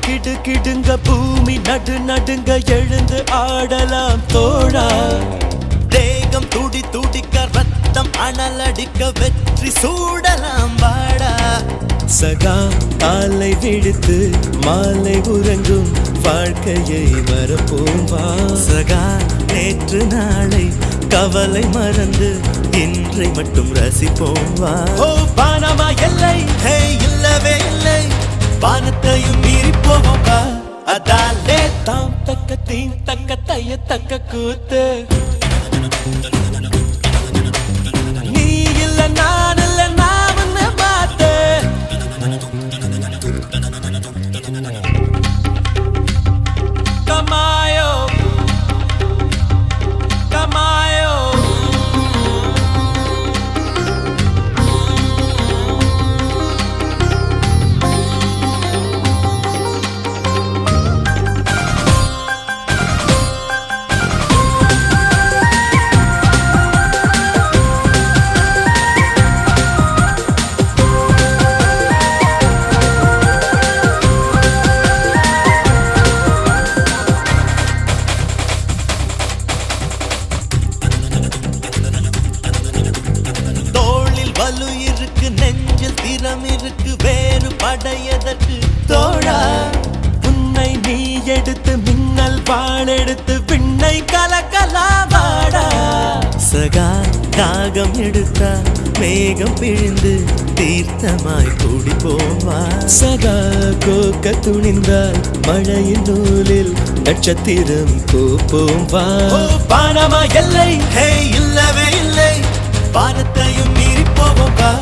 கிடு கிடுங்க பூமி நடு நடுங்க எழுந்து ஆடலாம் தோழா. தேகம் துடி துடிக்க ரத்தம் அனலடிக்க வெற்றி சூடலாம் வாடா. சகா காலை விடுத்து மாலை உறங்கும் வாழ்க்கையை மறப்போம் வா. சகா நேற்று நாளை கவலை மறந்து இன்றை மட்டும் ரசிப்போம் வா. ஓ பானமா எல்லை ஹே இல்லவே இல்லை, வானத்தையும் மீறி போவோம் வா. அதாலே தாம் தக்க தீம் தக்க தைய தக்க கூத்து. நீ இல்ல நான் இல்ல நான் உன்னை பார்த்து. கமாயோ கமாயோ வலு இருக்கு நெஞ்சில் திறம் இருக்கு வேறு படையதற்கு தோழா. உன்னை நீ எடுத்து மின்னல் வாழெடுத்து விண்ணை கலக்கலாம் வாடா. சகா தாகம் எடுத்தா மேகம் பிழிந்து தீர்த்தமாய் கூடி போவா. சகா கோக்க துணிந்தால் மழையின் நூலில் நட்சத்திரம் கோப்போம் வா. பானமா எல்லை ஹே இல்லவே இல்லை, வானத்தையும் மீறி போவோம் வா.